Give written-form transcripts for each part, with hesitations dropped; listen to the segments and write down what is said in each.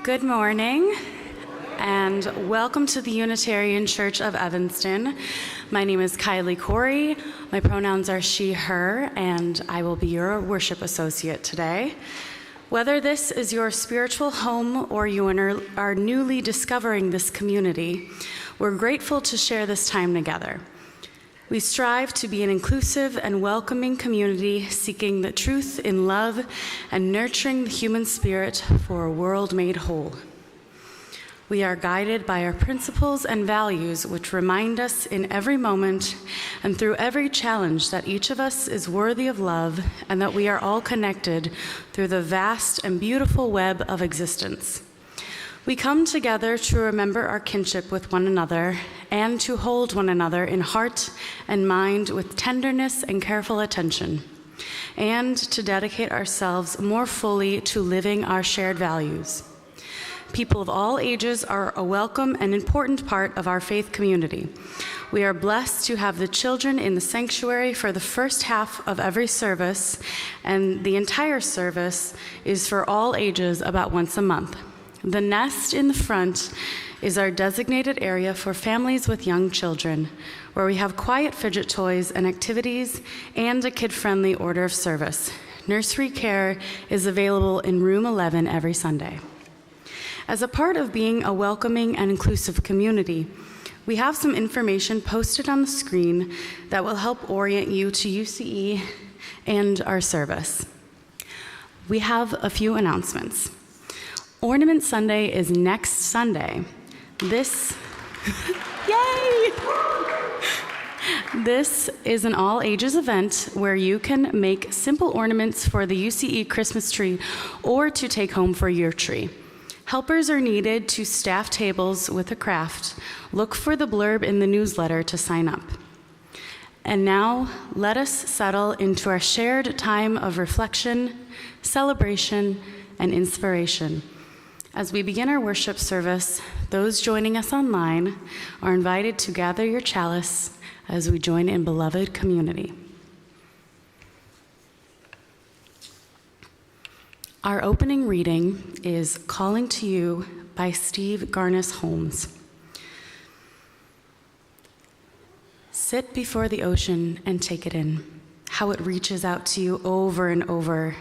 Good morning, and welcome to the Unitarian Church of Evanston. My name is Kiley Korey. My pronouns are she, her, and I will be your worship associate today. Whether this is your spiritual home or you are newly discovering this community, we're grateful to share this time together. We strive to be an inclusive and welcoming community, seeking the truth in love and nurturing the human spirit for a world made whole. We are guided by our principles and values, which remind us in every moment and through every challenge that each of us is worthy of love and that we are all connected through the vast and beautiful web of existence. We come together to remember our kinship with one another and to hold one another in heart and mind with tenderness and careful attention, and to dedicate ourselves more fully to living our shared values. People of all ages are a welcome and important part of our faith community. We are blessed to have the children in the sanctuary for the first half of every service, and the entire service is for all ages about once a month. The nest in the front is our designated area for families with young children, where we have quiet fidget toys and activities and a kid-friendly order of service. Nursery care is available in room 11 every Sunday. As a part of being a welcoming and inclusive community, we have some information posted on the screen that will help orient you to UCE and our service. We have a few announcements. Ornament Sunday is next Sunday. This is an all-ages event where you can make simple ornaments for the UCE Christmas tree or to take home for your tree. Helpers are needed to staff tables with a craft. Look for the blurb in the newsletter to sign up. And now, let us settle into our shared time of reflection, celebration, and inspiration. As we begin our worship service, those joining us online are invited to gather your chalice as we join in beloved community. Our opening reading is Calling to You by Steve Garnis Holmes. Sit before the ocean and take it in, how it reaches out to you over and over.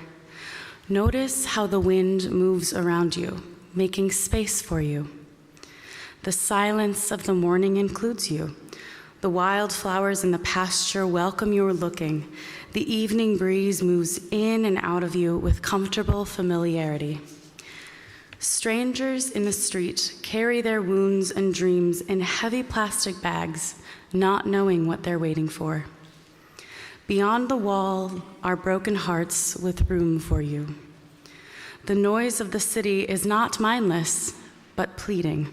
Notice how the wind moves around you, making space for you. The silence of the morning includes you. The wildflowers in the pasture welcome your looking. The evening breeze moves in and out of you with comfortable familiarity. Strangers in the street carry their wounds and dreams in heavy plastic bags, not knowing what they're waiting for. Beyond the wall are broken hearts with room for you. The noise of the city is not mindless, but pleading.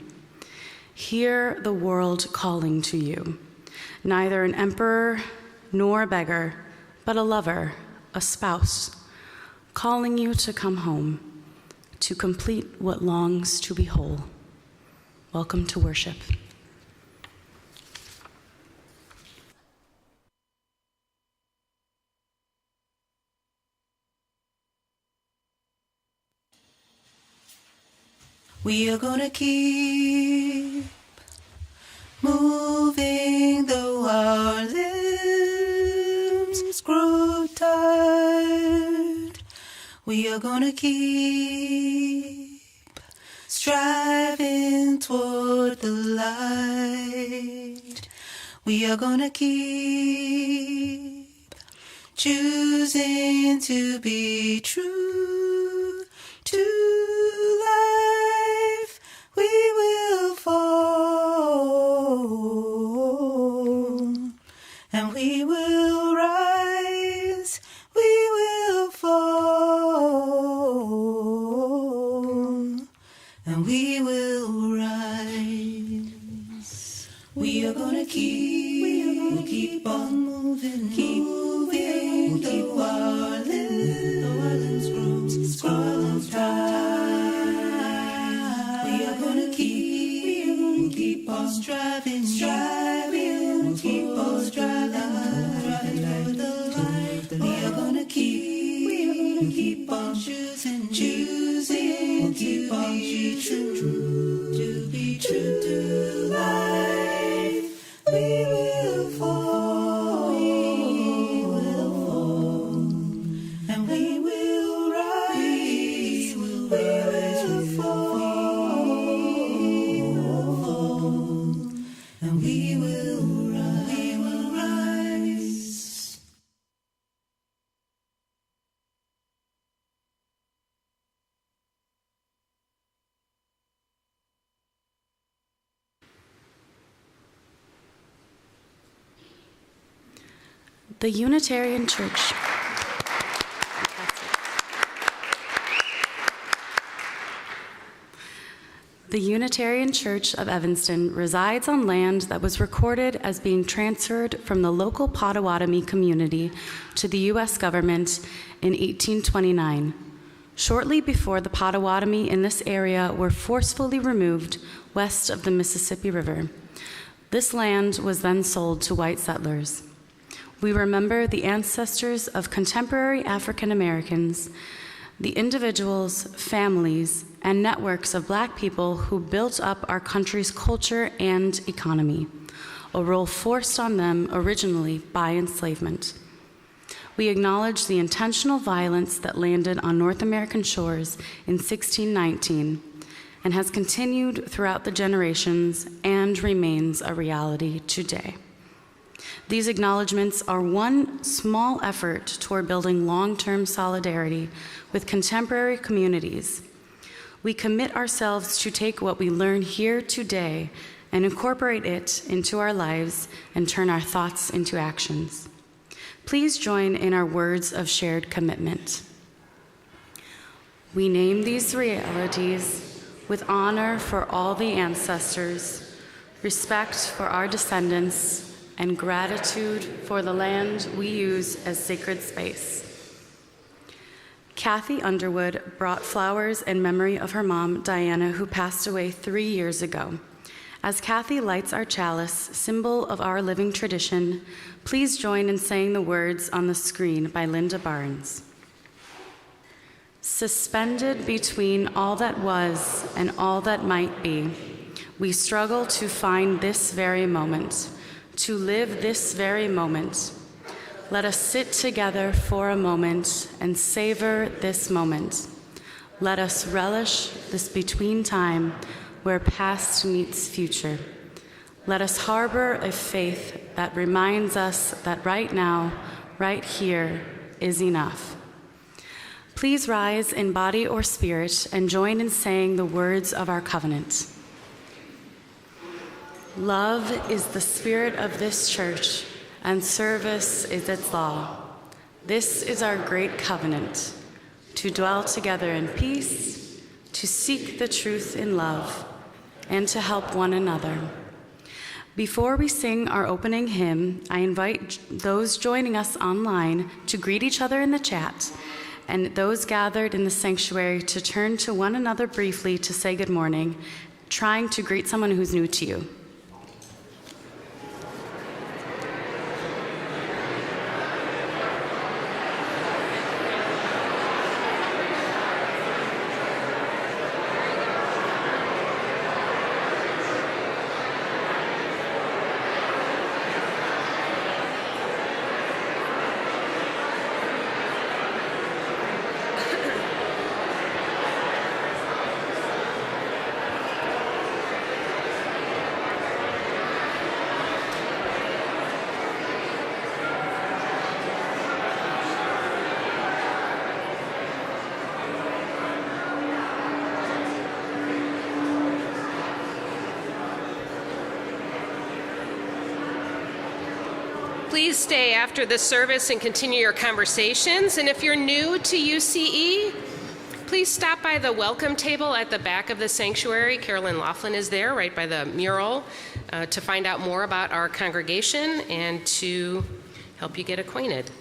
Hear the world calling to you. Neither an emperor nor a beggar, but a lover, a spouse, calling you to come home, to complete what longs to be whole. Welcome to worship. We are gonna keep moving though our limbs grow tired. We are gonna keep striving toward the light. We are gonna keep choosing to be true to life. We will fall and we will rise. We will fall and we will rise. We are gonna keep on moving, keep moving though our limbs grow tired. We are gonna keep on striving, keep on striving for the light. We are gonna keep on choosing, keep be true to life. We will fall, and we will rise. We will fall, and we will rise. The Unitarian Church. The Unitarian Church of Evanston resides on land that was recorded as being transferred from the local Potawatomi community to the U.S. government in 1829, shortly before the Potawatomi in this area were forcefully removed west of the Mississippi River. This land was then sold to white settlers. We remember the ancestors of contemporary African Americans, the individuals, families, and networks of Black people who built up our country's culture and economy, a role forced on them originally by enslavement. We acknowledge the intentional violence that landed on North American shores in 1619 and has continued throughout the generations and remains a reality today. These acknowledgments are one small effort toward building long-term solidarity with contemporary communities. We commit ourselves to take what we learn here today and incorporate it into our lives and turn our thoughts into actions. Please join in our words of shared commitment. We name these realities with honor for all the ancestors, respect for our descendants, and gratitude for the land we use as sacred space. Kathy Underwood brought flowers in memory of her mom, Diana, who passed away 3 years ago. As Kathy lights our chalice, symbol of our living tradition, please join in saying the words on the screen by Linda Barnes. Suspended between all that was and all that might be, we struggle to find this very moment, to live this very moment. Let us sit together for a moment and savor this moment. Let us relish this between time where past meets future. Let us harbor a faith that reminds us that right now, right here, is enough. Please rise in body or spirit and join in saying the words of our covenant. Love is the spirit of this church, and service is its law. This is our great covenant, to dwell together in peace, to seek the truth in love, and to help one another. Before we sing our opening hymn, I invite those joining us online to greet each other in the chat, and those gathered in the sanctuary to turn to one another briefly to say good morning, trying to greet someone who's new to you. Please stay after the service and continue your conversations. And if you're new to UCE, please stop by the welcome table at the back of the sanctuary. Carolyn Laughlin is there right by the mural to find out more about our congregation and to help you get acquainted.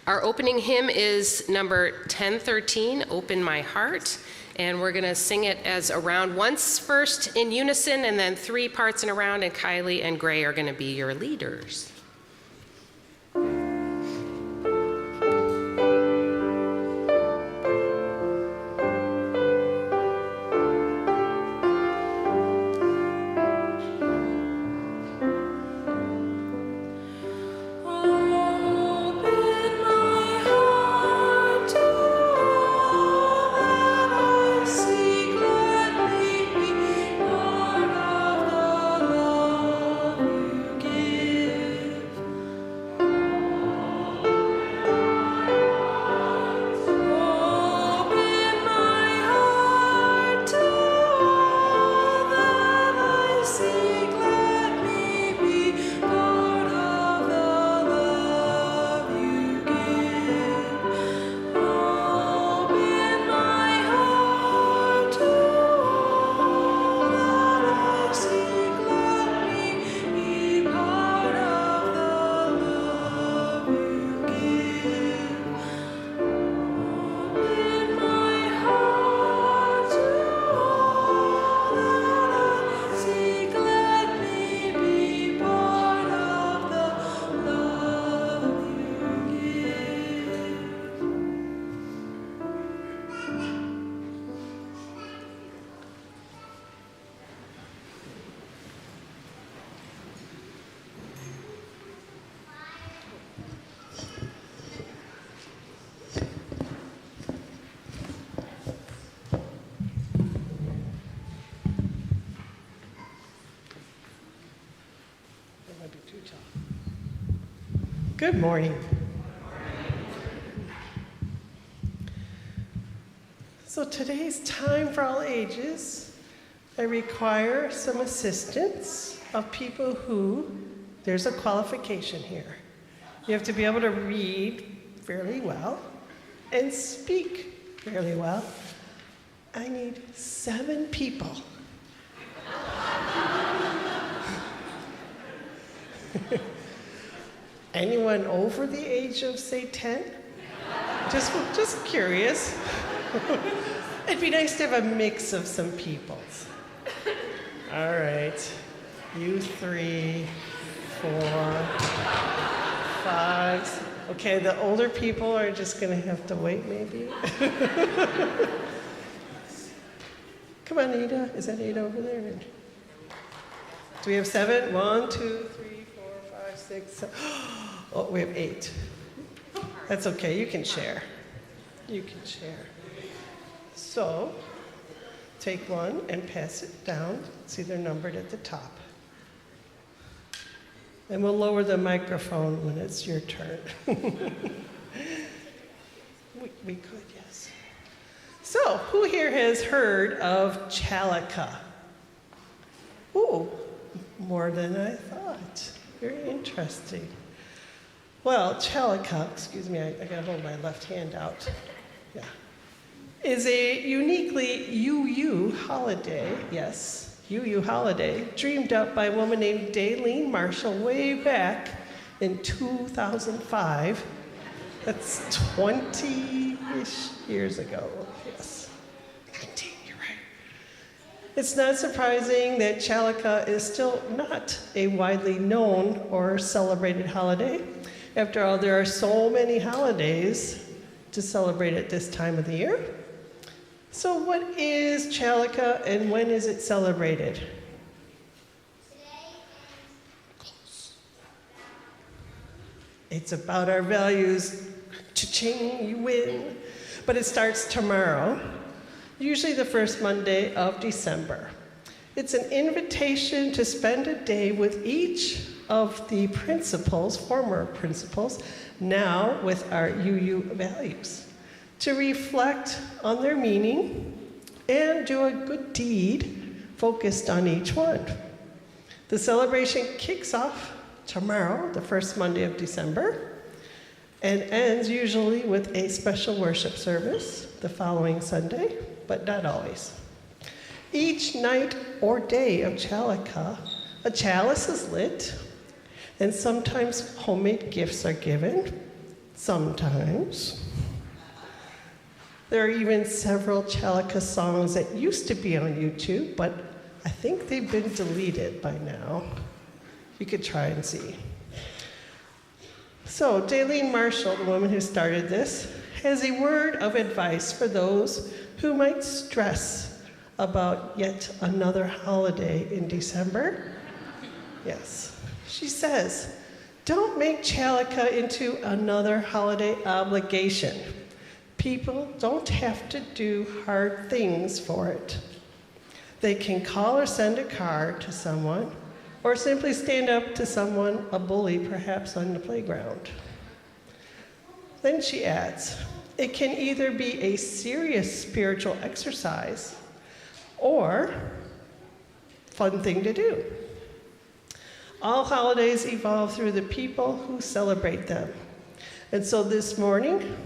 Our opening hymn is number 1013, Open My Heart. And we're going to sing it as a round once first in unison and then 3 parts in a round, and Kylie and Gray are going to be your leaders. Good morning. So today's time for all ages. I require some assistance of people who, there's a qualification here. You have to be able to read fairly well and speak fairly well. I need 7 people. Anyone over the age of, say, 10? Just curious. It'd be nice to have a mix of some peoples. All right. You 3, 4, 5. Okay, the older people are just going to have to wait, maybe. Come on, Ada. Is that Ada over there? Do we have 7? 1, 2, 3, 4, 5, 6, 7. Oh, we have 8. That's okay. You can share. You can share. So, take one and pass it down. See, they're numbered at the top. And we'll lower the microphone when it's your turn. we could, yes. So, who here has heard of Chalaka? Ooh, more than I thought. Very interesting. Well, Chalaka, excuse me, I gotta hold my left hand out. Yeah. Is a uniquely UU holiday, yes, UU holiday, dreamed up by a woman named Eileen Marshall way back in 2005. That's 20-ish years ago, yes. 19, you're right. It's not surprising that Chalaka is still not a widely known or celebrated holiday. After all, there are so many holidays to celebrate at this time of the year. So what is Chalaka and when is it celebrated? Close. It's about our values. Cha-ching, you win. But it starts tomorrow, usually the first Monday of December. It's an invitation to spend a day with each of the principals, former principals, now with our UU values, to reflect on their meaning and do a good deed focused on each one. The celebration kicks off tomorrow, the first Monday of December, and ends usually with a special worship service the following Sunday, but not always. Each night or day of Chalaka, a chalice is lit, and sometimes homemade gifts are given. Sometimes. There are even several Chalaka songs that used to be on YouTube, but I think they've been deleted by now. You could try and see. So, Eileen Marshall, the woman who started this, has a word of advice for those who might stress about yet another holiday in December. Yes. She says, don't make Chalaka into another holiday obligation. People don't have to do hard things for it. They can call or send a card to someone, or simply stand up to someone, a bully perhaps, on the playground. Then she adds, it can either be a serious spiritual exercise or fun thing to do. All holidays evolve through the people who celebrate them. And so this morning,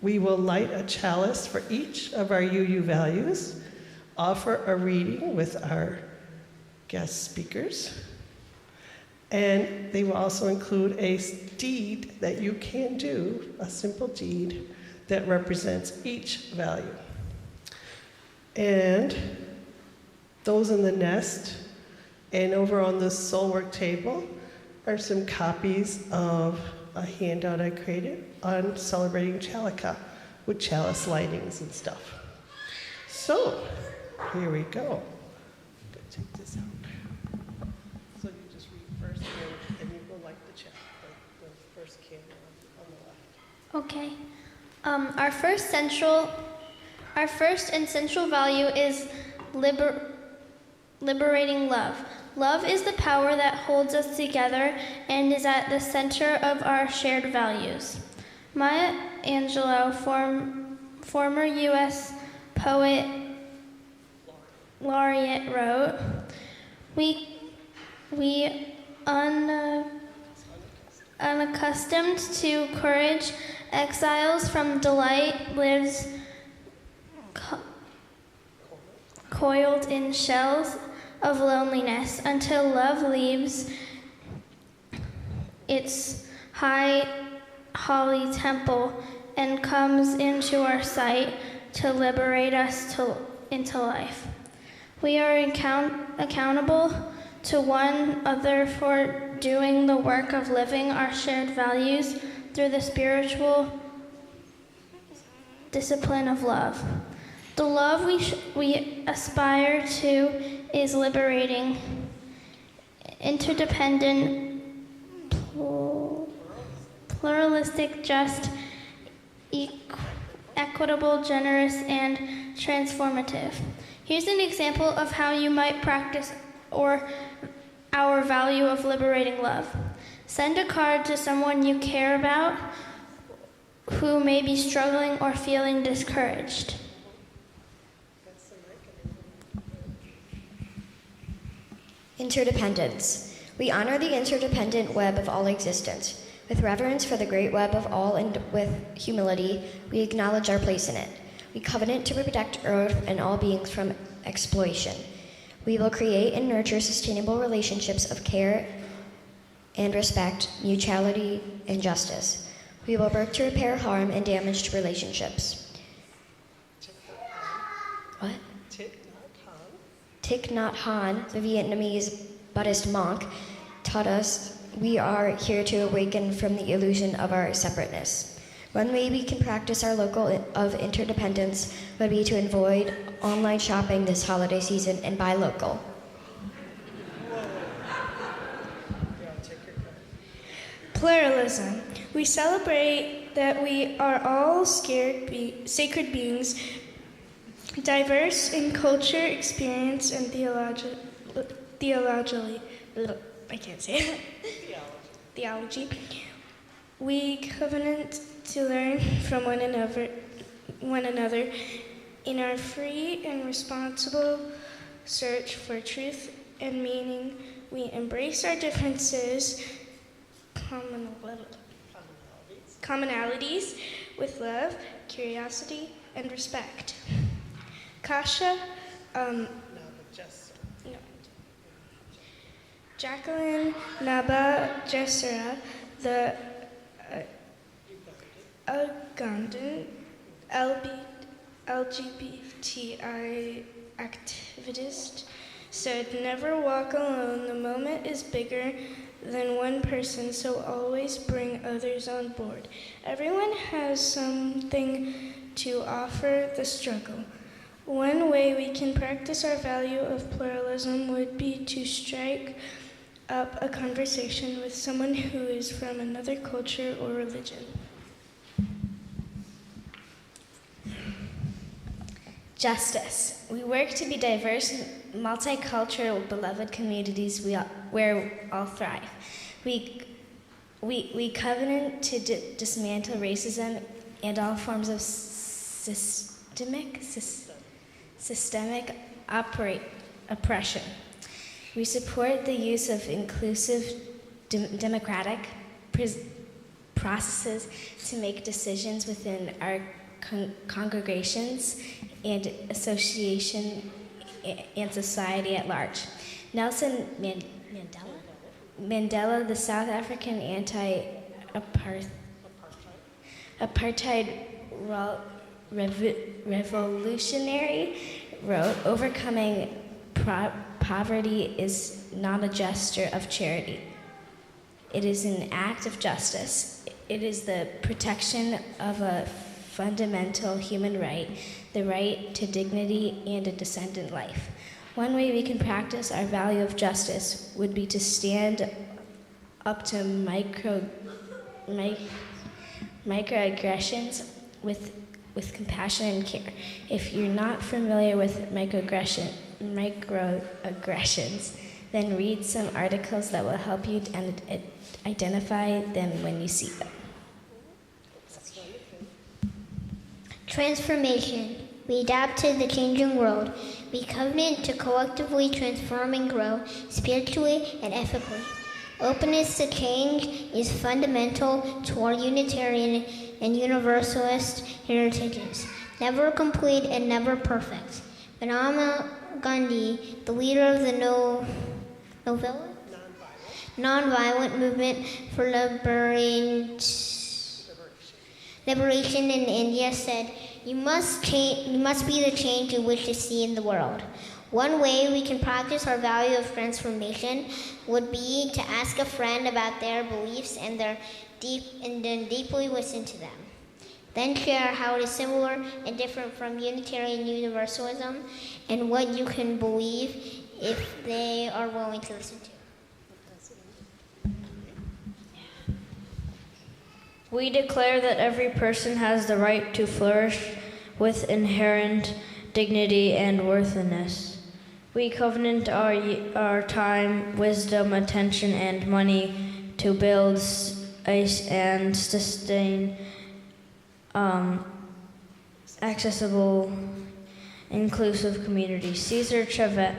we will light a chalice for each of our UU values, offer a reading with our guest speakers, and they will also include a deed that you can do, a simple deed that represents each value. And those in the nest and over on the soul work table are some copies of a handout I created on celebrating Chalaka with chalice lightings and stuff. So, here we go. I'm gonna take this out. So you just read first and you go light the first candle on the left. Okay. Our first and central value is liberating love. Love is the power that holds us together and is at the center of our shared values. Maya Angelou, former U.S. poet laureate, wrote, We unaccustomed to courage, exiles from delight, lives coiled in shells of loneliness until love leaves its high holly temple and comes into our sight to liberate us into life. We are accountable to one another for doing the work of living our shared values through the spiritual discipline of love. The love we aspire to is liberating, interdependent, pluralistic, just, equitable, generous, and transformative. Here's an example of how you might practice our value of liberating love. Send a card to someone you care about who may be struggling or feeling discouraged. Interdependence. We honor the interdependent web of all existence. With reverence for the great web of all and with humility, we acknowledge our place in it. We covenant to protect Earth and all beings from exploitation. We will create and nurture sustainable relationships of care and respect, mutuality, and justice. We will work to repair harm and damaged relationships. What? Thich Nhat Hanh, the Vietnamese Buddhist monk, taught us we are here to awaken from the illusion of our separateness. One way we can practice our local of interdependence would be to avoid online shopping this holiday season and buy local. Pluralism. We celebrate that we are all sacred beings, diverse in culture, experience, and theologically. I can't say it. Theology. We covenant to learn from one another in our free and responsible search for truth and meaning. We embrace our differences, commonalities with love, curiosity, and respect. Kasha, Jacqueline Naba Jessera, the Ugandan LGBTI activist, said, "Never walk alone. The moment is bigger than one person, so always bring others on board. Everyone has something to offer the struggle." One way we can practice our value of pluralism would be to strike up a conversation with someone who is from another culture or religion. Justice. We work to be diverse, multicultural, beloved communities where all thrive. We covenant to dismantle racism and all forms of systemic oppression. We support the use of inclusive democratic processes to make decisions within our congregations and association and society at large. Nelson Mandela, the South African anti-apartheid revolutionary, wrote, "Overcoming poverty is not a gesture of charity. It is an act of justice. It is the protection of a fundamental human right, the right to dignity and a descendant life." One way we can practice our value of justice would be to stand up to microaggressions with compassion and care. If you're not familiar with microaggressions, Then read some articles that will help you and identify them when you see them. Transformation. We adapt to the changing world. We covenant to collectively transform and grow spiritually and ethically. Openness to change is fundamental to our Unitarian and Universalist heritages. Never complete and never perfect. Mahatma Gandhi, the leader of the nonviolent movement for liberation in India, said, "You must be the change you wish to see in the world." One way we can practice our value of transformation would be to ask a friend about their beliefs and then deeply listen to them. Then share how it is similar and different from Unitarian Universalism and what you can believe if they are willing to listen to. We declare that every person has the right to flourish with inherent dignity and worthiness. We covenant our time, wisdom, attention, and money to build and sustain accessible, inclusive communities. Cesar Chavez,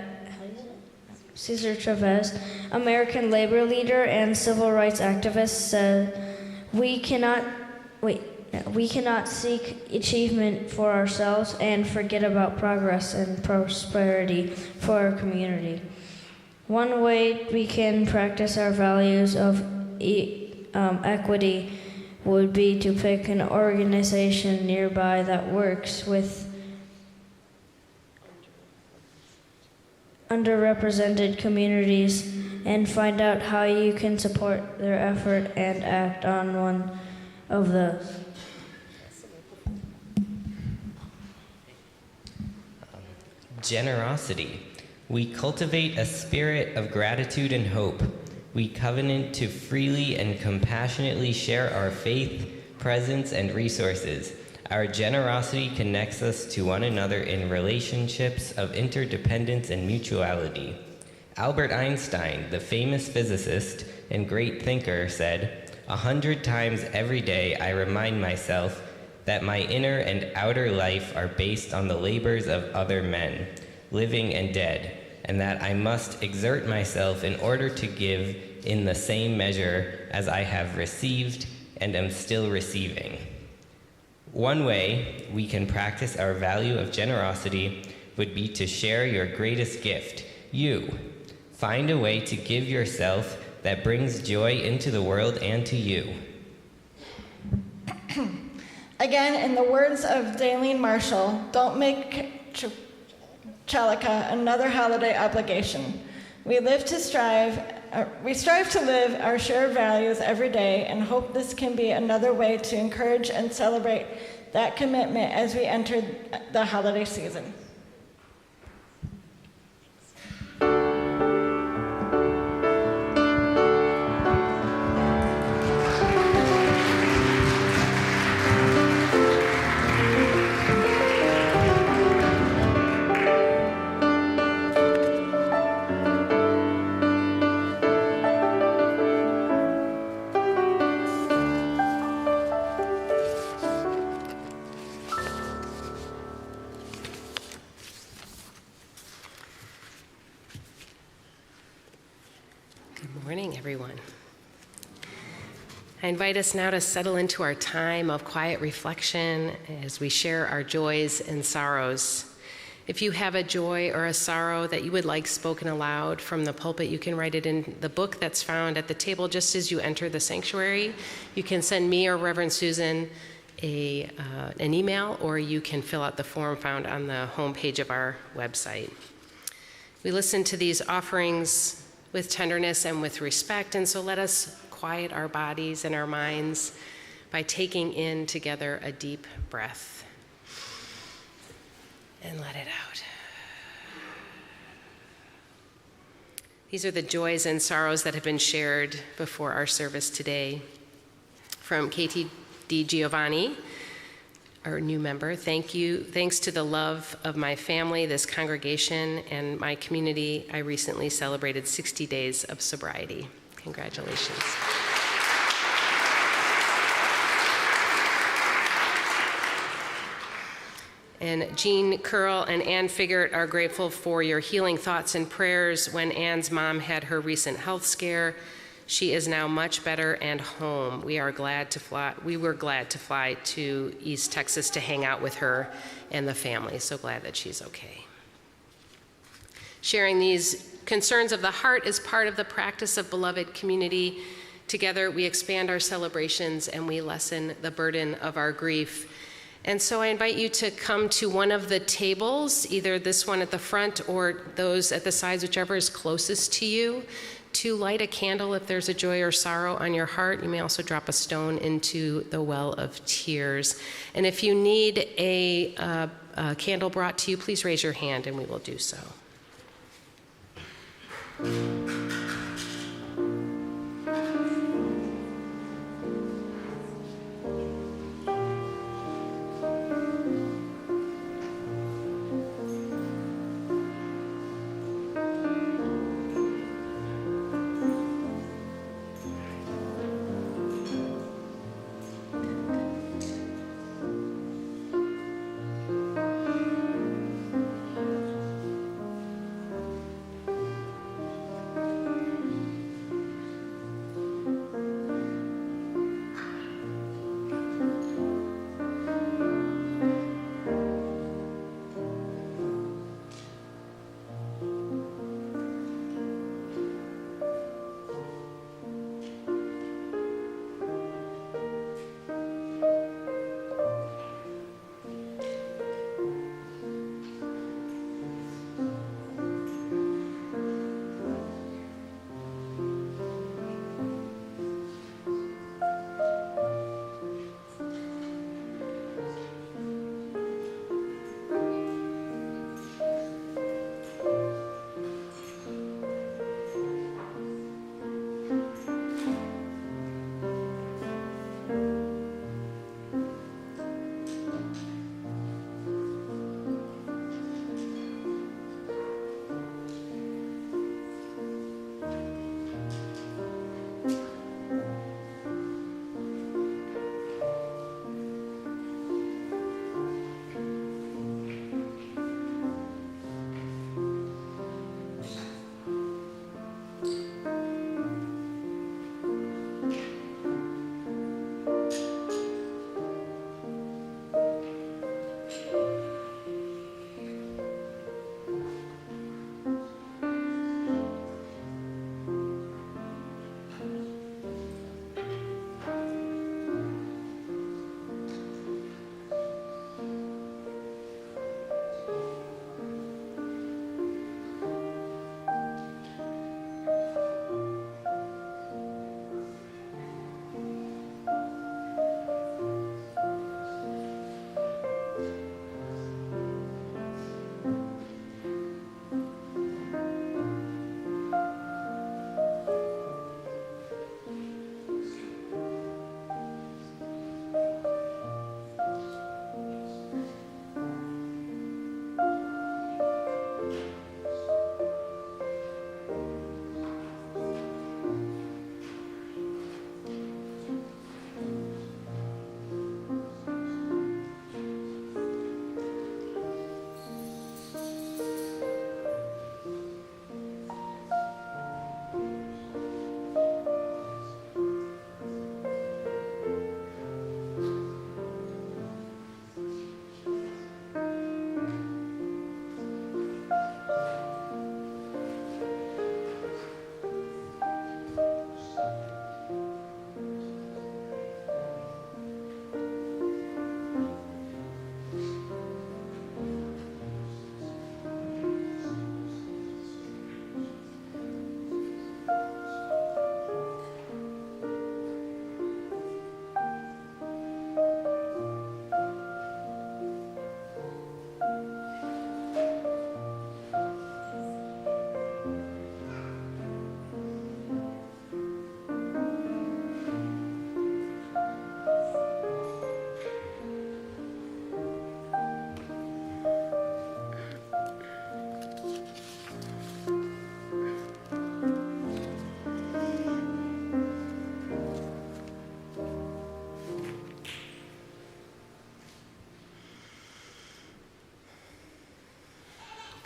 American labor leader and civil rights activist, said, We cannot seek achievement for ourselves and forget about progress and prosperity for our community. One way we can practice our values of equity would be to pick an organization nearby that works with underrepresented communities and find out how you can support their effort and act on one of those. Generosity. We cultivate a spirit of gratitude and hope. We covenant to freely and compassionately share our faith, presence, and resources. Our generosity connects us to one another in relationships of interdependence and mutuality. Albert Einstein, the famous physicist and great thinker, said, 100 times every day I remind myself that my inner and outer life are based on the labors of other men, living and dead, and that I must exert myself in order to give in the same measure as I have received and am still receiving. One way we can practice our value of generosity would be to share your greatest gift, you. Find a way to give yourself that brings joy into the world and to you. Again, in the words of Eileen Marshall, don't make Chalaka another holiday obligation. We strive to live our shared values every day and hope this can be another way to encourage and celebrate that commitment as we enter the holiday season. I invite us now to settle into our time of quiet reflection as we share our joys and sorrows. If you have a joy or a sorrow that you would like spoken aloud from the pulpit, you can write it in the book that's found at the table just as you enter the sanctuary. You can send me or Reverend Susan an email, or you can fill out the form found on the homepage of our website. We listen to these offerings with tenderness and with respect, and so let us quiet our bodies and our minds by taking in together a deep breath and let it out. These are the joys and sorrows that have been shared before our service today. From Katie Di Giovanni, our new member. Thank you. Thanks to the love of my family, this congregation, and my community, I recently celebrated 60 days of sobriety. Congratulations. And Jean Curl and Ann Figert are grateful for your healing thoughts and prayers when Ann's mom had her recent health scare. She is now much better and home. We were glad to fly to East Texas to hang out with her and the family. So glad that she's okay. Sharing these concerns of the heart is part of the practice of beloved community. Together, we expand our celebrations and we lessen the burden of our grief. And so I invite you to come to one of the tables, either this one at the front or those at the sides, whichever is closest to you, to light a candle if there's a joy or sorrow on your heart. You may also drop a stone into the well of tears. And if you need a candle brought to you, please raise your hand and we will do so.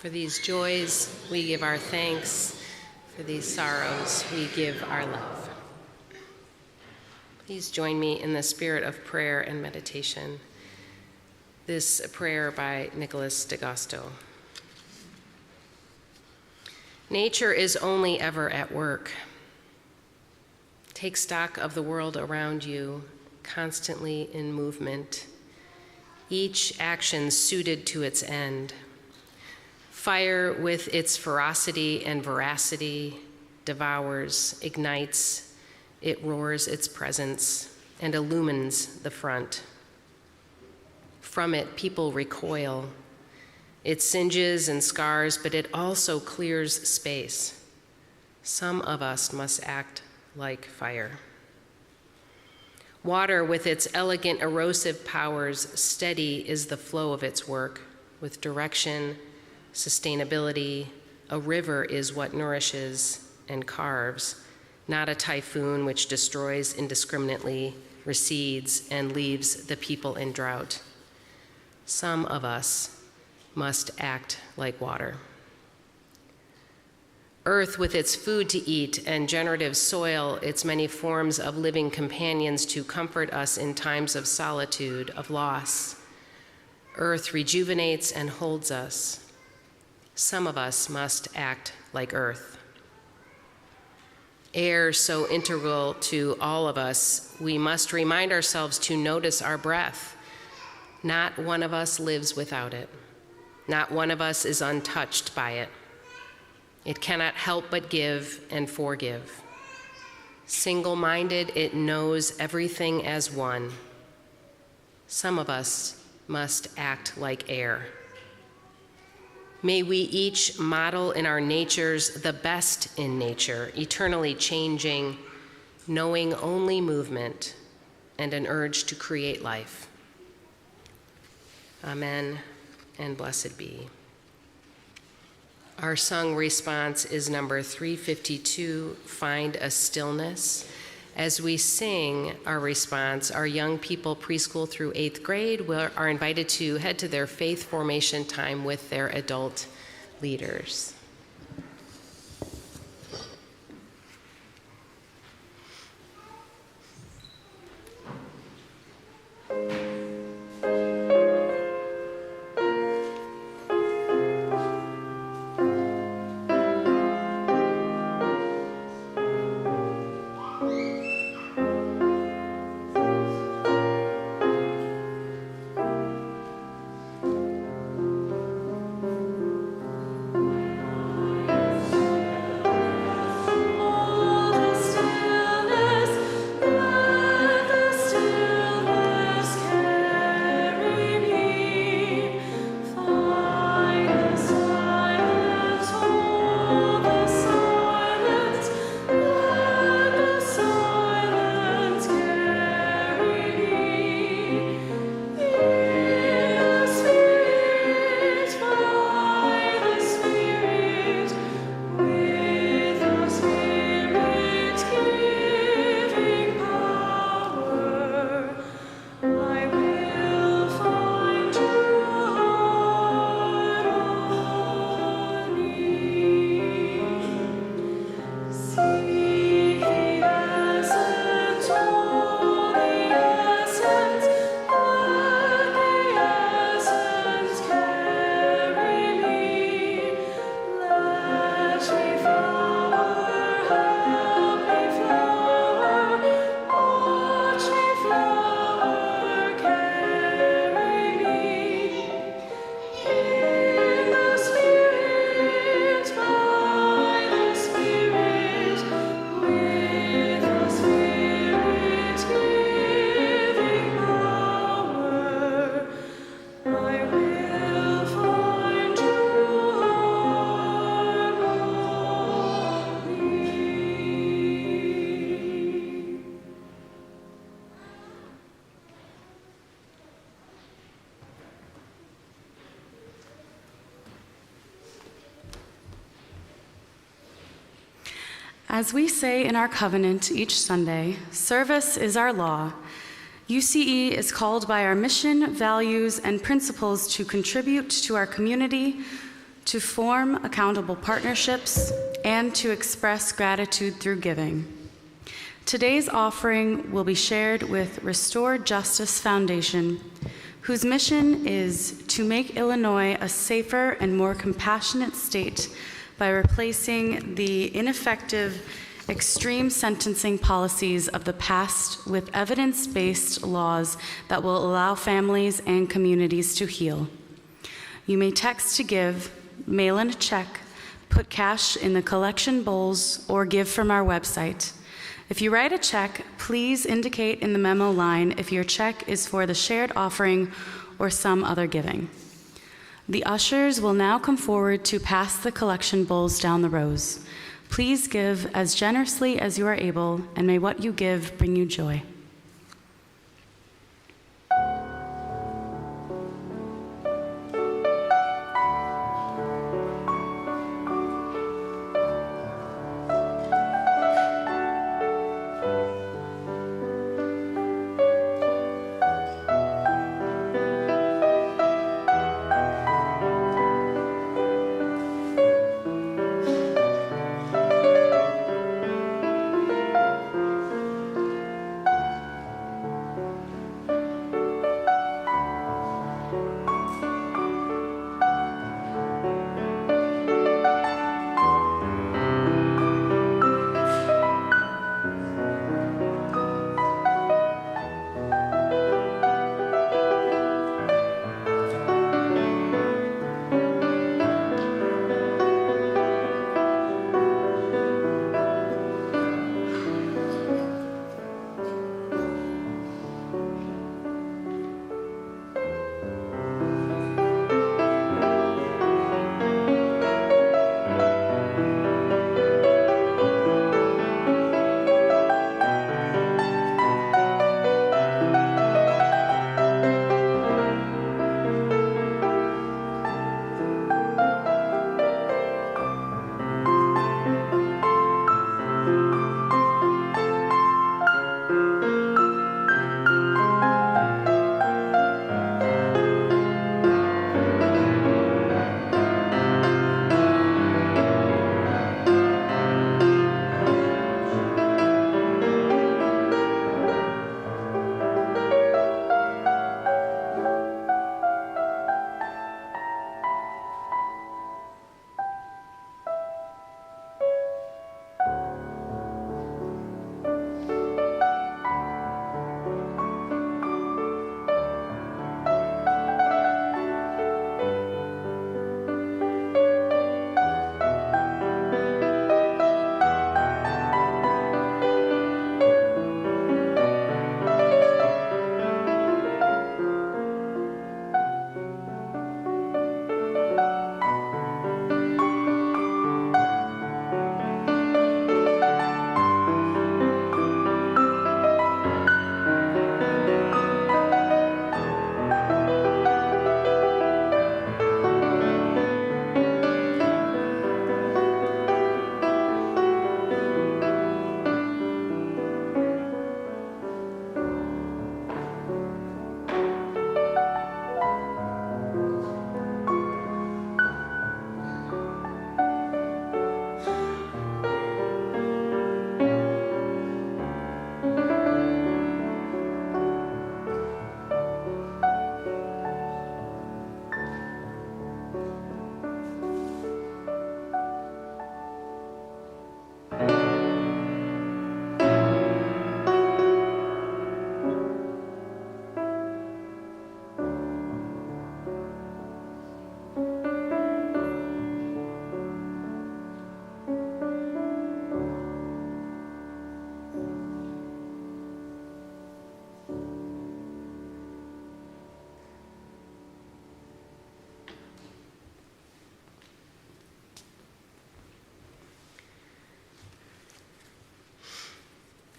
For these joys, we give our thanks. For these sorrows, we give our love. Please join me in the spirit of prayer and meditation. This prayer by Nicholas d'Agosto. Nature is only ever at work. Take stock of the world around you, constantly in movement, each action suited to its end. Fire, with its ferocity and veracity, devours, ignites, it roars its presence, and illumines the front. From it, people recoil. It singes and scars, but it also clears space. Some of us must act like fire. Water, with its elegant erosive powers, steady is the flow of its work, with direction, sustainability. A river is what nourishes and carves, not a typhoon which destroys indiscriminately, recedes, and leaves the people in drought. Some of us must act like water. Earth, with its food to eat and generative soil, its many forms of living companions to comfort us in times of solitude, of loss. Earth rejuvenates and holds us. Some of us must act like earth. Air, so integral to all of us, we must remind ourselves to notice our breath. Not one of us lives without it. Not one of us is untouched by it. It cannot help but give and forgive. Single-minded, it knows everything as one. Some of us must act like air. May we each model in our natures the best in nature, eternally changing, knowing only movement and an urge to create life. Amen, and blessed be. Our sung response is number 352, Find a Stillness. As we sing our response, our young people preschool through 8th grade are invited to head to their faith formation time with their adult leaders. As we say in our covenant each Sunday, service is our law. UCE is called by our mission, values, and principles to contribute to our community, to form accountable partnerships, and to express gratitude through giving. Today's offering will be shared with Restore Justice Foundation, whose mission is to make Illinois a safer and more compassionate state by replacing the ineffective, extreme sentencing policies of the past with evidence-based laws that will allow families and communities to heal. You may text to give, mail in a check, put cash in the collection bowls, or give from our website. If you write a check, please indicate in the memo line if your check is for the shared offering or some other giving. The ushers will now come forward to pass the collection bowls down the rows. Please give as generously as you are able, and may what you give bring you joy.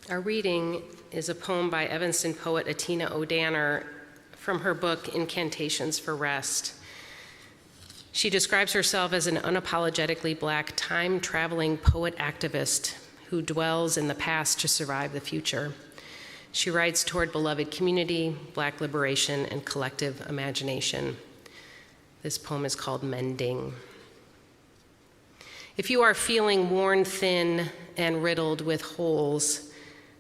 Our reading is a poem by Evanston poet Atina O'Danner from her book, Incantations for Rest. She describes herself as an unapologetically Black time-traveling poet activist who dwells in the past to survive the future. She writes toward beloved community, Black liberation, and collective imagination. This poem is called Mending. If you are feeling worn thin and riddled with holes,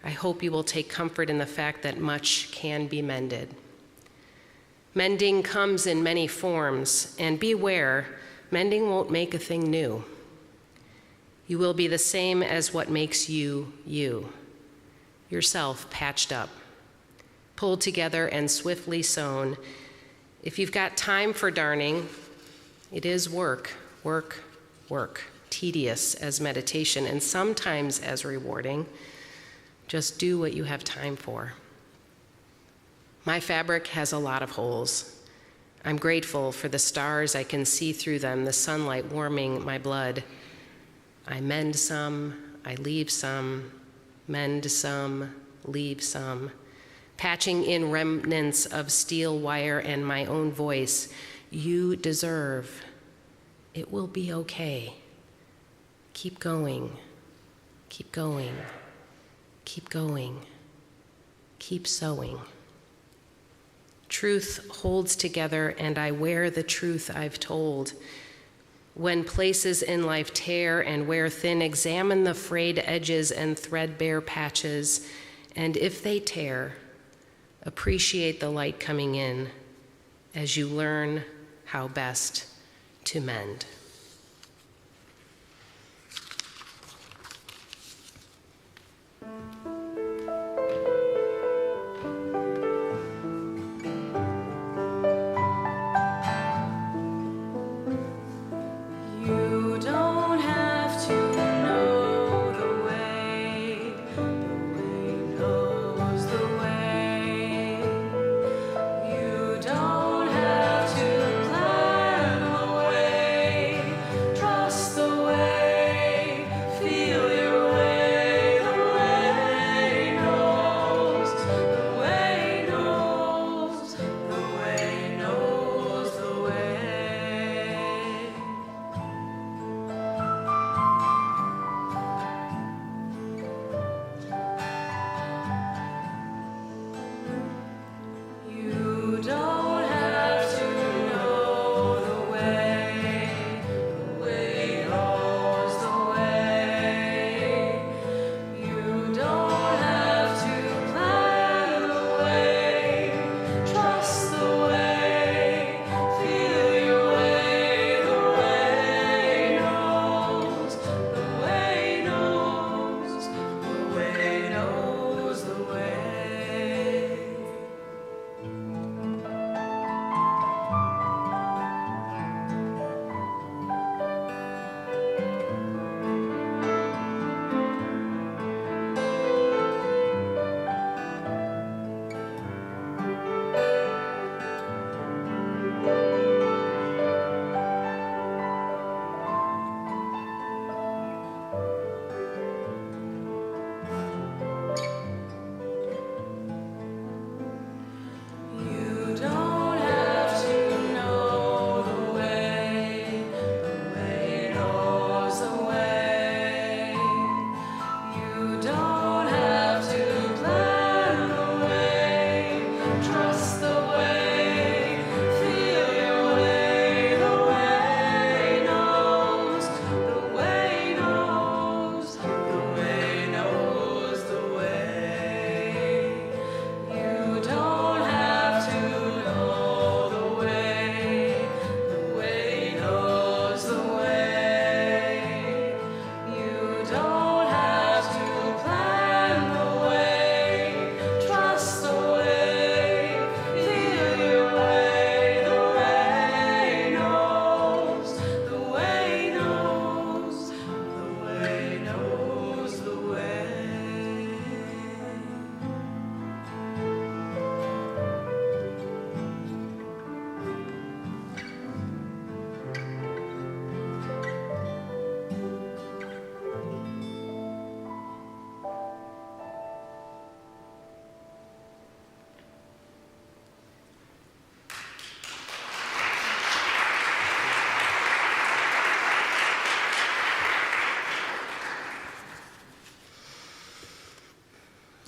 I hope you will take comfort in the fact that much can be mended. Mending comes in many forms, and beware, mending won't make a thing new. You will be the same as what makes you, you. Yourself patched up, pulled together and swiftly sewn. If you've got time for darning, it is work, work, work, tedious as meditation and sometimes as rewarding. Just do what you have time for. My fabric has a lot of holes. I'm grateful for the stars I can see through them, the sunlight warming my blood. I mend some, I leave some, mend some, leave some, patching in remnants of steel wire and my own voice. You deserve. It will be okay. Keep going, keep going, keep going, keep sewing. Truth holds together, and I wear the truth I've told. When places in life tear and wear thin, examine the frayed edges and threadbare patches, and if they tear, appreciate the light coming in as you learn how best to mend.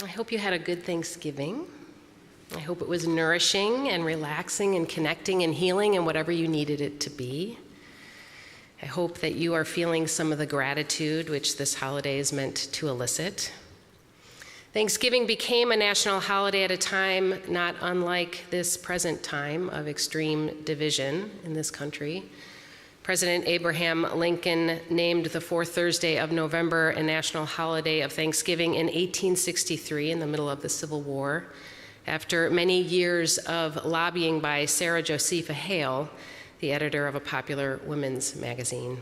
I hope you had a good Thanksgiving. I hope it was nourishing and relaxing and connecting and healing and whatever you needed it to be. I hope that you are feeling some of the gratitude which this holiday is meant to elicit. Thanksgiving became a national holiday at a time not unlike this present time of extreme division in this country. President Abraham Lincoln named the fourth Thursday of November a national holiday of Thanksgiving in 1863, in the middle of the Civil War, after many years of lobbying by Sarah Josepha Hale, the editor of a popular women's magazine.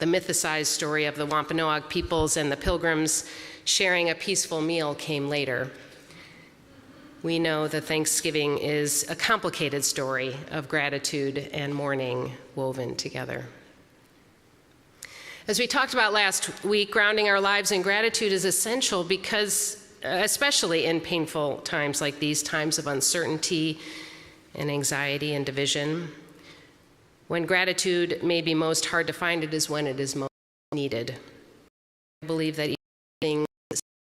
The mythicized story of the Wampanoag peoples and the Pilgrims sharing a peaceful meal came later. We know that Thanksgiving is a complicated story of gratitude and mourning woven together. As we talked about last week, grounding our lives in gratitude is essential because, especially in painful times like these, times of uncertainty and anxiety and division, when gratitude may be most hard to find, it is when it is most needed. I believe that even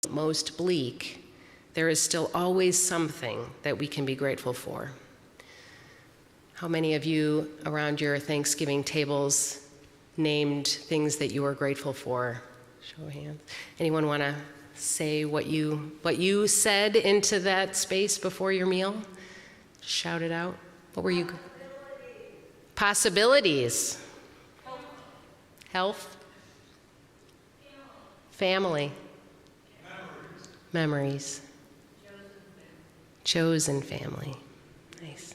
most bleak, there is still always something that we can be grateful for. How many of you around your Thanksgiving tables named things that you are grateful for? Show of hands. Anyone want to say what you said into that space before your meal? Shout it out. What were you? Possibilities. Health. Family. Memories. Chosen family. Nice.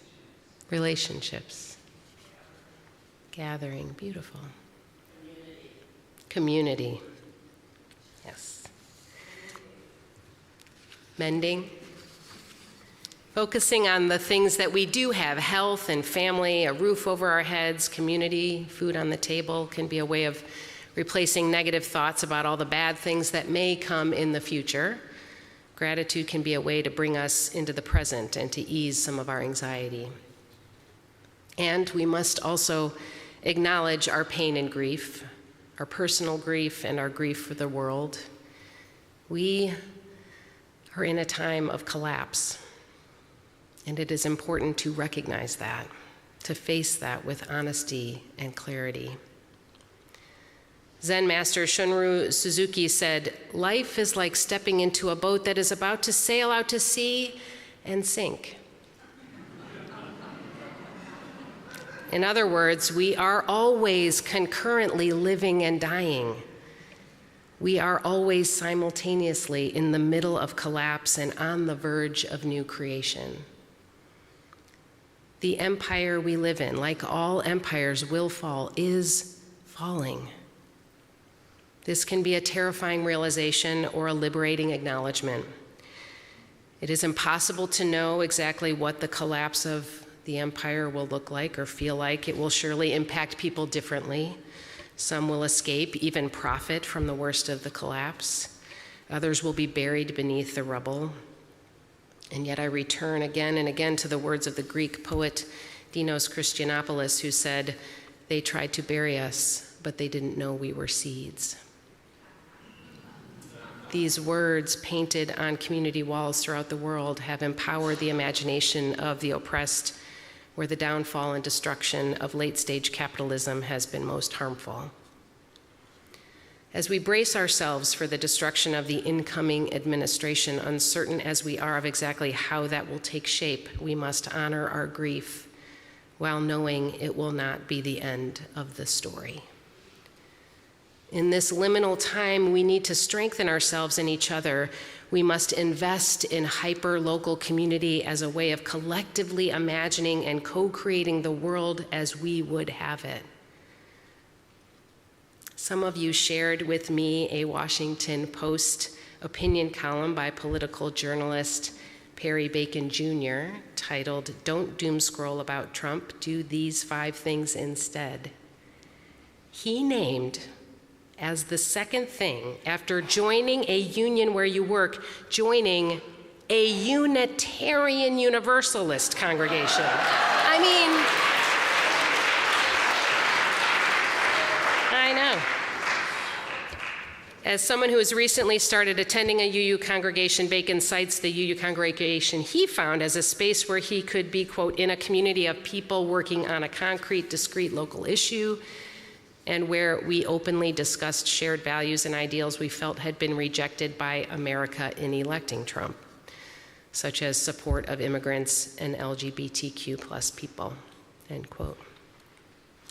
Relationships. Gathering. Beautiful. Community. Yes. Mending. Focusing on the things that we do have, health and family, a roof over our heads, community, food on the table, can be a way of replacing negative thoughts about all the bad things that may come in the future. Gratitude can be a way to bring us into the present and to ease some of our anxiety. And we must also acknowledge our pain and grief, our personal grief and our grief for the world. We are in a time of collapse, and it is important to recognize that, to face that with honesty and clarity. Zen master Shunryu Suzuki said, "Life is like stepping into a boat that is about to sail out to sea and sink." In other words, we are always concurrently living and dying. We are always simultaneously in the middle of collapse and on the verge of new creation. The empire we live in, like all empires will fall, is falling. This can be a terrifying realization or a liberating acknowledgement. It is impossible to know exactly what the collapse of the empire will look like or feel like. It will surely impact people differently. Some will escape, even profit from the worst of the collapse. Others will be buried beneath the rubble. And yet I return again and again to the words of the Greek poet Dinos Christianopoulos, who said, "They tried to bury us, but they didn't know we were seeds." These words, painted on community walls throughout the world, have empowered the imagination of the oppressed, where the downfall and destruction of late-stage capitalism has been most harmful. As we brace ourselves for the destruction of the incoming administration, uncertain as we are of exactly how that will take shape, we must honor our grief while knowing it will not be the end of the story. In this liminal time, we need to strengthen ourselves and each other. We must invest in hyper-local community as a way of collectively imagining and co-creating the world as we would have it. Some of you shared with me a Washington Post opinion column by political journalist Perry Bacon Jr. titled, "Don't doom scroll about Trump, do these 5 things instead." He named as the second thing, after joining a union where you work, joining a Unitarian Universalist congregation. I know. As someone who has recently started attending a UU congregation, Bacon cites the UU congregation he found as a space where he could be, quote, in a community of people working on a concrete, discrete local issue, and where we openly discussed shared values and ideals we felt had been rejected by America in electing Trump, such as support of immigrants and LGBTQ plus people, end quote.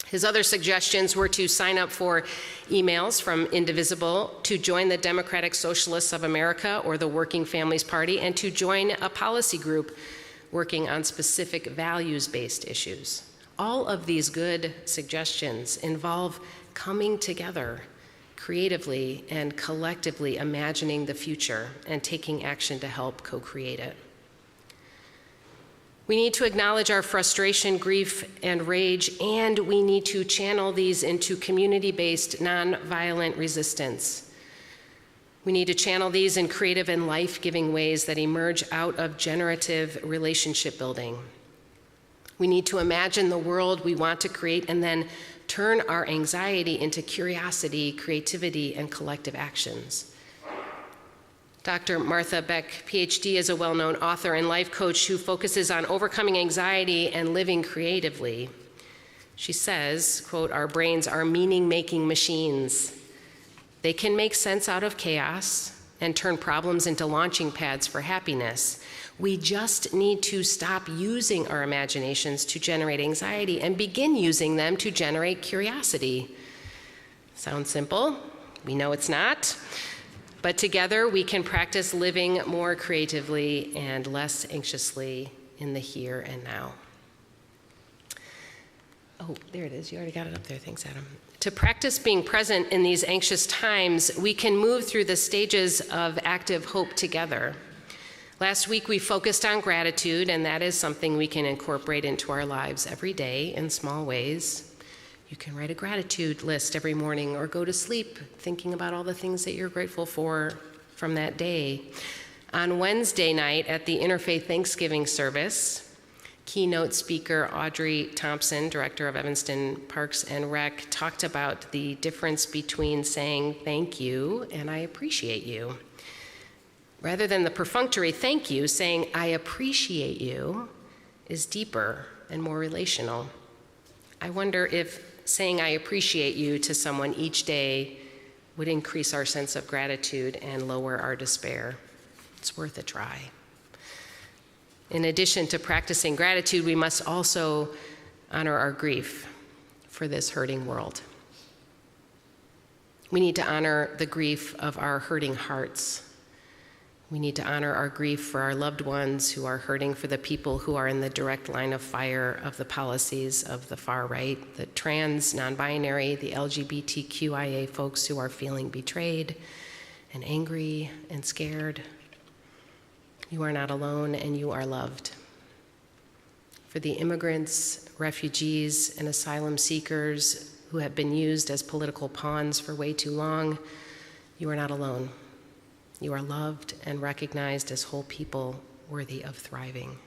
His other suggestions were to sign up for emails from Indivisible, to join the Democratic Socialists of America or the Working Families Party, and to join a policy group working on specific values-based issues. All of these good suggestions involve coming together creatively and collectively imagining the future and taking action to help co-create it. We need to acknowledge our frustration, grief, and rage, and we need to channel these into community-based, nonviolent resistance. We need to channel these in creative and life-giving ways that emerge out of generative relationship building. We need to imagine the world we want to create and then turn our anxiety into curiosity, creativity, and collective actions. Dr. Martha Beck, PhD, is a well-known author and life coach who focuses on overcoming anxiety and living creatively. She says, quote, "Our brains are meaning-making machines. They can make sense out of chaos and turn problems into launching pads for happiness. We just need to stop using our imaginations to generate anxiety and begin using them to generate curiosity." Sounds simple. We know it's not. But together we can practice living more creatively and less anxiously in the here and now. Oh, there it is. You already got it up there. Thanks, Adam. To practice being present in these anxious times, we can move through the stages of active hope together. Last week we focused on gratitude, and that is something we can incorporate into our lives every day in small ways. You can write a gratitude list every morning or go to sleep thinking about all the things that you're grateful for from that day. On Wednesday night at the Interfaith Thanksgiving service, keynote speaker Audrey Thompson, director of Evanston Parks and Rec, talked about the difference between saying thank you and I appreciate you. Rather than the perfunctory thank you, saying I appreciate you is deeper and more relational. I wonder if saying I appreciate you to someone each day would increase our sense of gratitude and lower our despair. It's worth a try. In addition to practicing gratitude, we must also honor our grief for this hurting world. We need to honor the grief of our hurting hearts. We need to honor our grief for our loved ones who are hurting, for the people who are in the direct line of fire of the policies of the far right, the trans, non-binary, the LGBTQIA folks who are feeling betrayed and angry and scared. You are not alone and you are loved. For the immigrants, refugees, and asylum seekers who have been used as political pawns for way too long, you are not alone. You are loved and recognized as whole people worthy of thriving.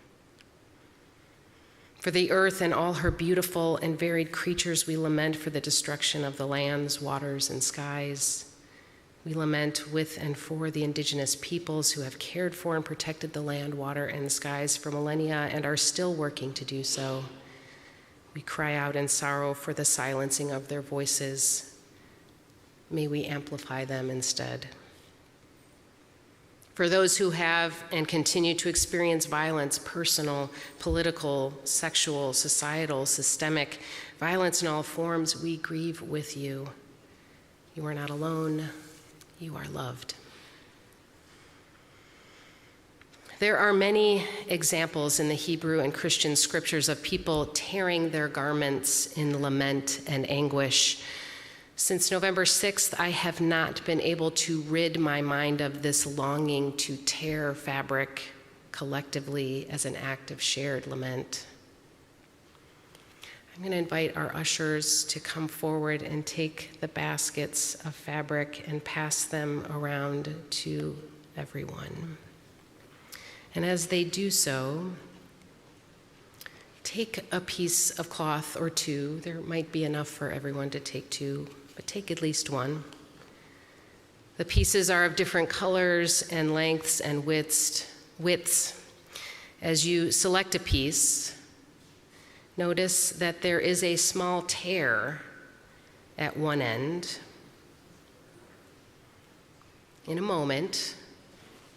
For the earth and all her beautiful and varied creatures, we lament for the destruction of the lands, waters, and skies. We lament with and for the indigenous peoples who have cared for and protected the land, water, and skies for millennia and are still working to do so. We cry out in sorrow for the silencing of their voices. May we amplify them instead. For those who have and continue to experience violence, personal, political, sexual, societal, systemic, violence in all forms, we grieve with you. You are not alone, you are loved. There are many examples in the Hebrew and Christian scriptures of people tearing their garments in lament and anguish. Since November 6th, I have not been able to rid my mind of this longing to tear fabric collectively as an act of shared lament. I'm going to invite our ushers to come forward and take the baskets of fabric and pass them around to everyone. And as they do so, take a piece of cloth or two. There might be enough for everyone to take two, but take at least one. The pieces are of different colors and lengths and widths. As you select a piece, notice that there is a small tear at one end. In a moment,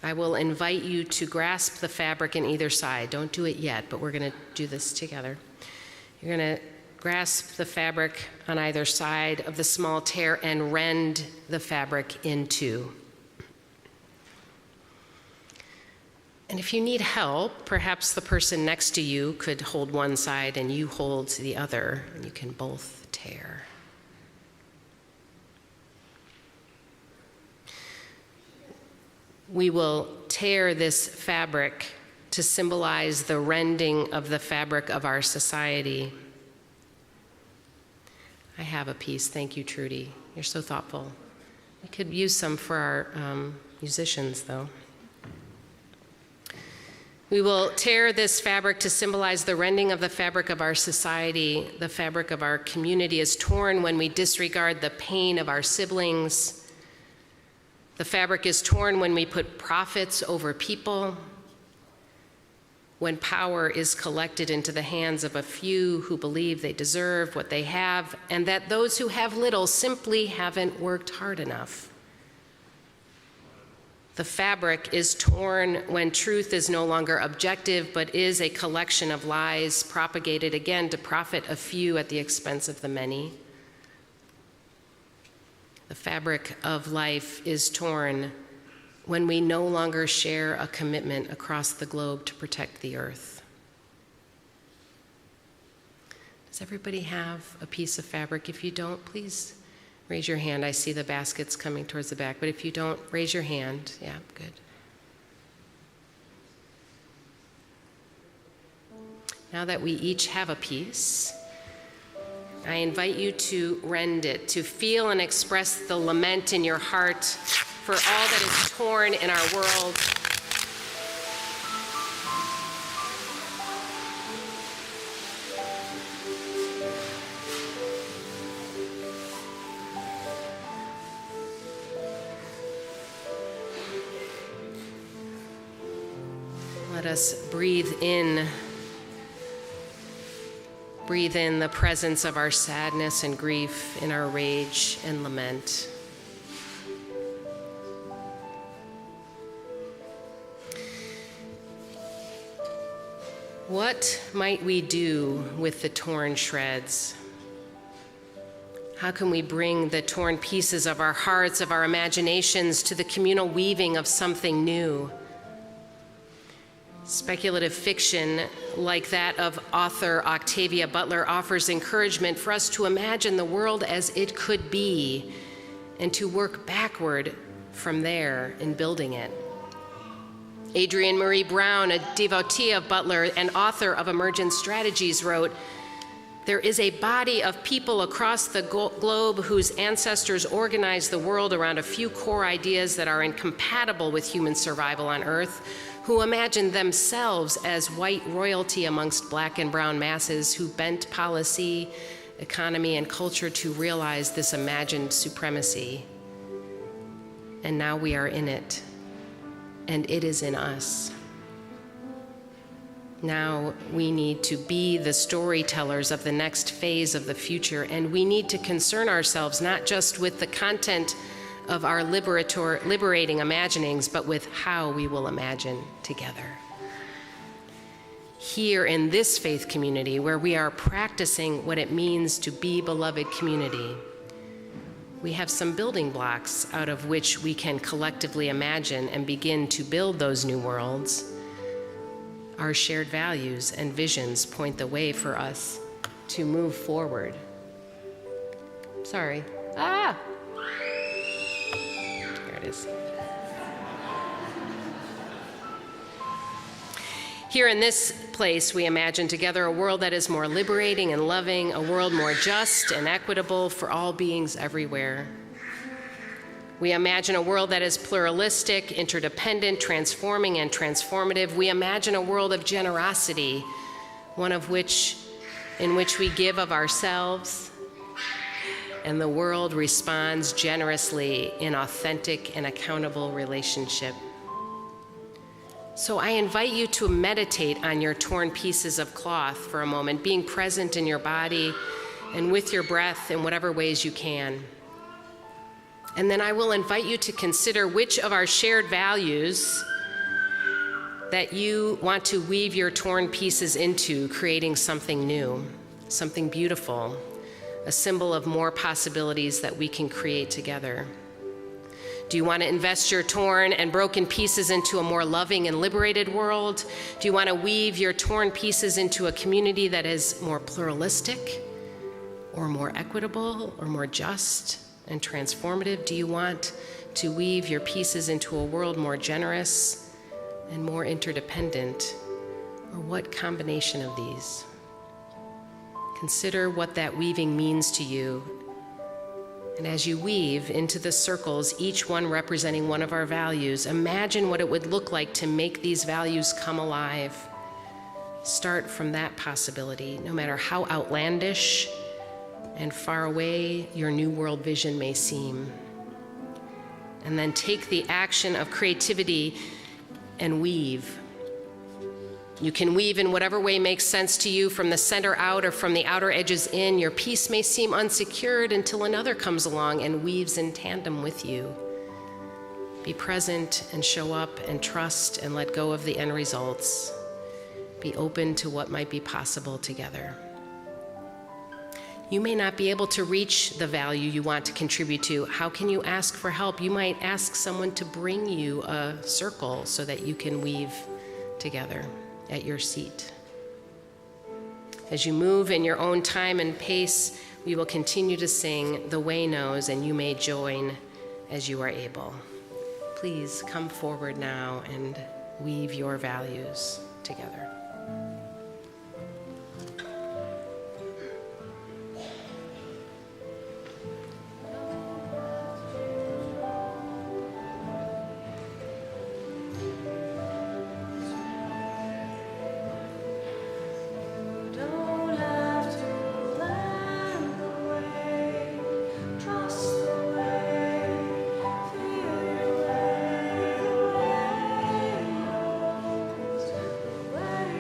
I will invite you to grasp the fabric in either side. Don't do it yet, but we're going to do this together. You're going to grasp the fabric on either side of the small tear and rend the fabric in two. And if you need help, perhaps the person next to you could hold one side and you hold the other, and you can both tear. We will tear this fabric to symbolize the rending of the fabric of our society. I have a piece. Thank you, Trudy. You're so thoughtful. We could use some for our musicians, though. We will tear this fabric to symbolize the rending of the fabric of our society. The fabric of our community is torn when we disregard the pain of our siblings. The fabric is torn when we put profits over people, when power is collected into the hands of a few who believe they deserve what they have, and that those who have little simply haven't worked hard enough. The fabric is torn when truth is no longer objective, but is a collection of lies propagated again to profit a few at the expense of the many. The fabric of life is torn when we no longer share a commitment across the globe to protect the earth. Does everybody have a piece of fabric? If you don't, please raise your hand. I see the baskets coming towards the back, but if you don't, raise your hand. Yeah, good. Now that we each have a piece, I invite you to rend it, to feel and express the lament in your heart for all that is torn in our world. Let us breathe in the presence of our sadness and grief, in our rage and lament. What might we do with the torn shreds? How can we bring the torn pieces of our hearts, of our imaginations, to the communal weaving of something new? Speculative fiction, like that of author Octavia Butler, offers encouragement for us to imagine the world as it could be and to work backward from there in building it. Adrienne Marie Brown, a devotee of Butler and author of Emergent Strategies, wrote, "There is a body of people across the globe whose ancestors organized the world around a few core ideas that are incompatible with human survival on Earth, who imagined themselves as white royalty amongst black and brown masses, who bent policy, economy, and culture to realize this imagined supremacy. And now we are in it, and it is in us. Now we need to be the storytellers of the next phase of the future, and we need to concern ourselves not just with the content of our liberating imaginings, but with how we will imagine together. Here in this faith community, where we are practicing what it means to be beloved community, we have some building blocks out of which we can collectively imagine and begin to build those new worlds. Our shared values and visions point the way for us to move forward. Sorry. There it is. Here in this place, we imagine together a world that is more liberating and loving, a world more just and equitable for all beings everywhere. We imagine a world that is pluralistic, interdependent, transforming, and transformative. We imagine a world of generosity, one in which we give of ourselves and the world responds generously in authentic and accountable relationship. So I invite you to meditate on your torn pieces of cloth for a moment, being present in your body and with your breath in whatever ways you can. And then I will invite you to consider which of our shared values that you want to weave your torn pieces into, creating something new, something beautiful, a symbol of more possibilities that we can create together. Do you want to invest your torn and broken pieces into a more loving and liberated world? Do you want to weave your torn pieces into a community that is more pluralistic or more equitable or more just and transformative? Do you want to weave your pieces into a world more generous and more interdependent? Or what combination of these? Consider what that weaving means to you. And as you weave into the circles, each one representing one of our values, imagine what it would look like to make these values come alive. Start from that possibility, no matter how outlandish and far away your new world vision may seem. And then take the action of creativity and weave. You can weave in whatever way makes sense to you, from the center out or from the outer edges in. Your piece may seem unsecured until another comes along and weaves in tandem with you. Be present and show up and trust and let go of the end results. Be open to what might be possible together. You may not be able to reach the value you want to contribute to. How can you ask for help? You might ask someone to bring you a circle so that you can weave together at your seat. As you move in your own time and pace, we will continue to sing "The Way Knows," and you may join as you are able. Please come forward now and weave your values together. Way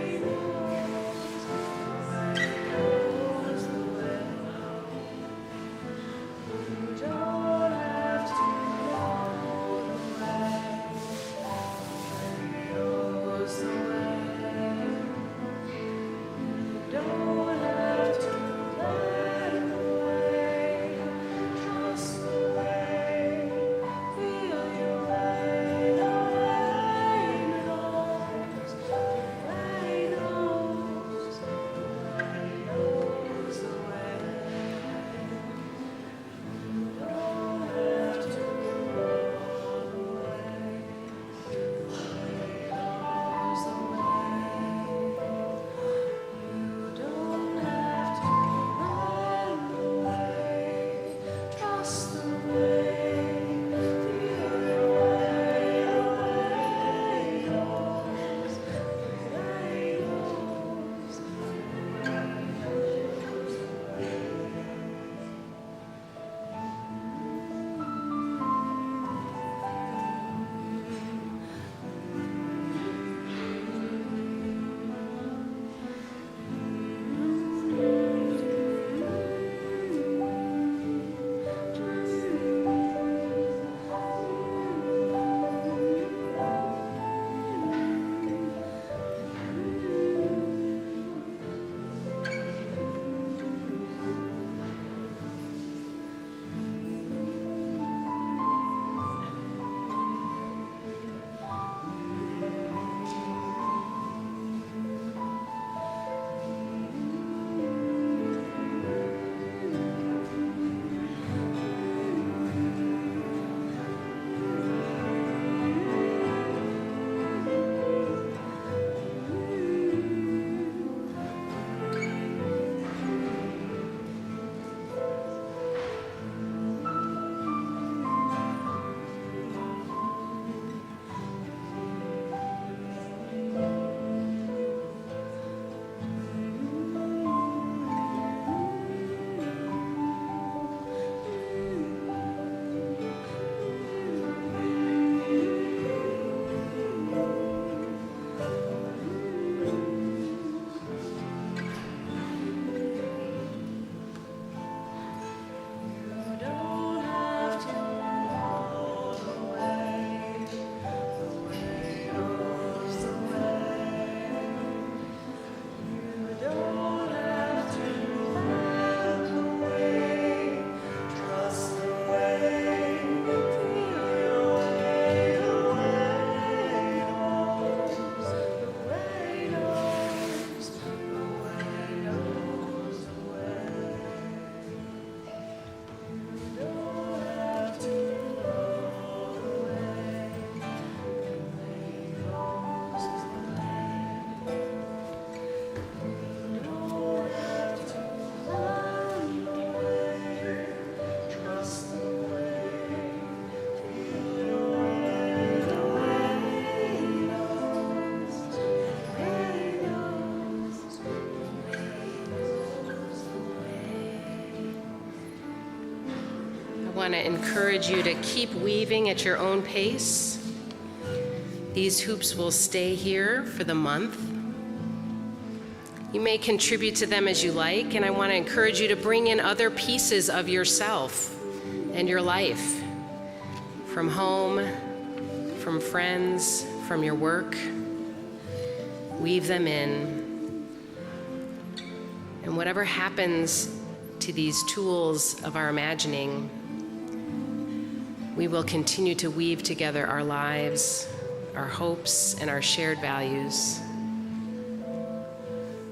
want to encourage you to keep weaving at your own pace. These hoops will stay here for the month. You may contribute to them as you like, and I want to encourage you to bring in other pieces of yourself and your life, from home, from friends, from your work. Weave them in. And whatever happens to these tools of our imagining, we will continue to weave together our lives, our hopes, and our shared values.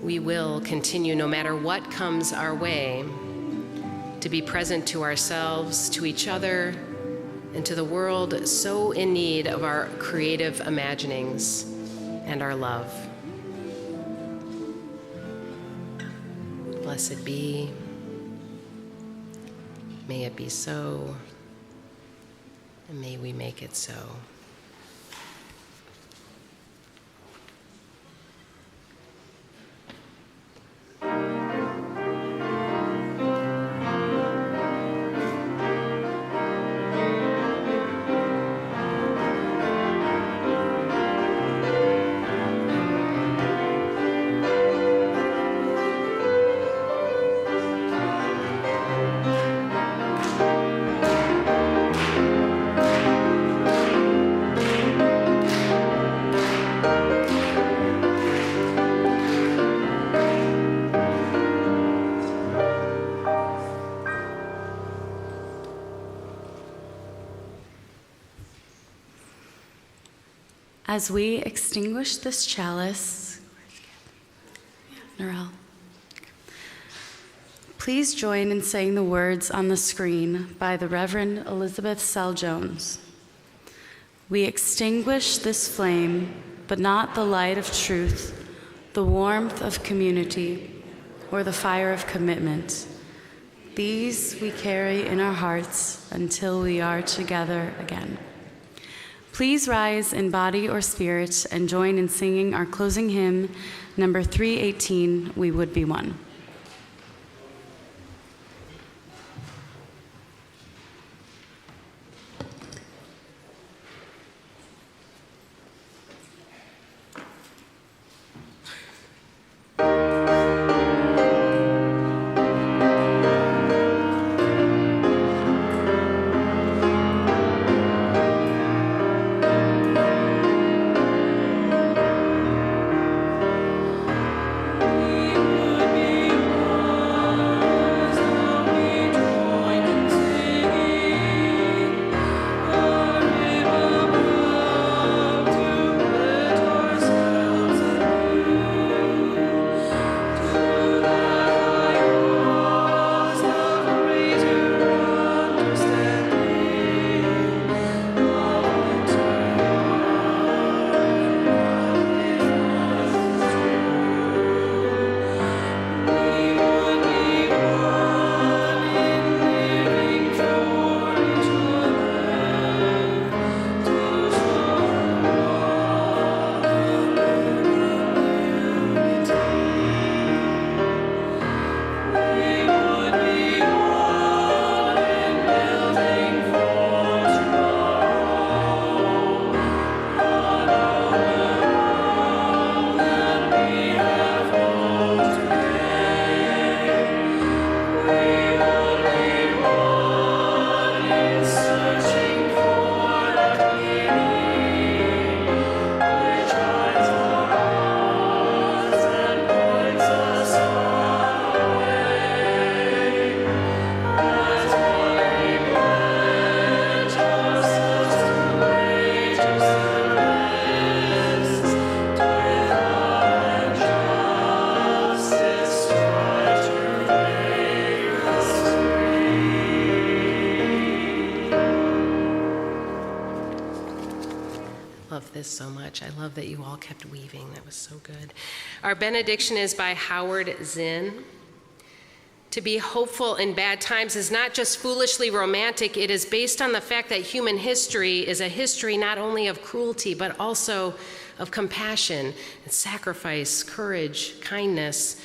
We will continue, no matter what comes our way, to be present to ourselves, to each other, and to the world so in need of our creative imaginings and our love. Blessed be. May it be so, and may we make it so. As we extinguish this chalice, please join in saying the words on the screen by the Reverend Elizabeth Sell Jones. We extinguish this flame, but not the light of truth, the warmth of community, or the fire of commitment. These we carry in our hearts until we are together again. Please rise in body or spirit and join in singing our closing hymn, number 318, We Would Be One. So much. I love that you all kept weaving. That was so good. Our benediction is by Howard Zinn. To be hopeful in bad times is not just foolishly romantic. It is based on the fact that human history is a history not only of cruelty, but also of compassion and sacrifice, courage, kindness.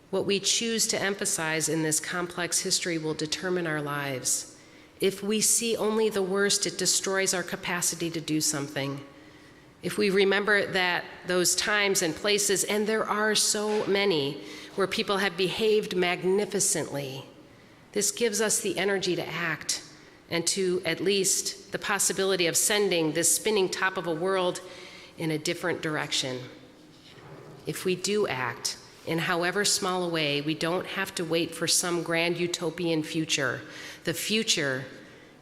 What we choose to emphasize in this complex history will determine our lives. If we see only the worst, it destroys our capacity to do something. If we remember that those times and places, and there are so many, where people have behaved magnificently, this gives us the energy to act and to at least the possibility of sending this spinning top of a world in a different direction. If we do act, in however small a way, we don't have to wait for some grand utopian future. The future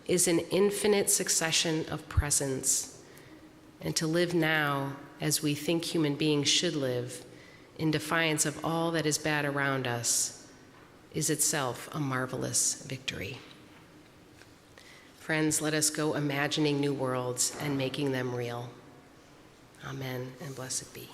is an infinite succession of presents. And to live now as we think human beings should live, in defiance of all that is bad around us, is itself a marvelous victory. Friends, let us go imagining new worlds and making them real. Amen, and blessed be.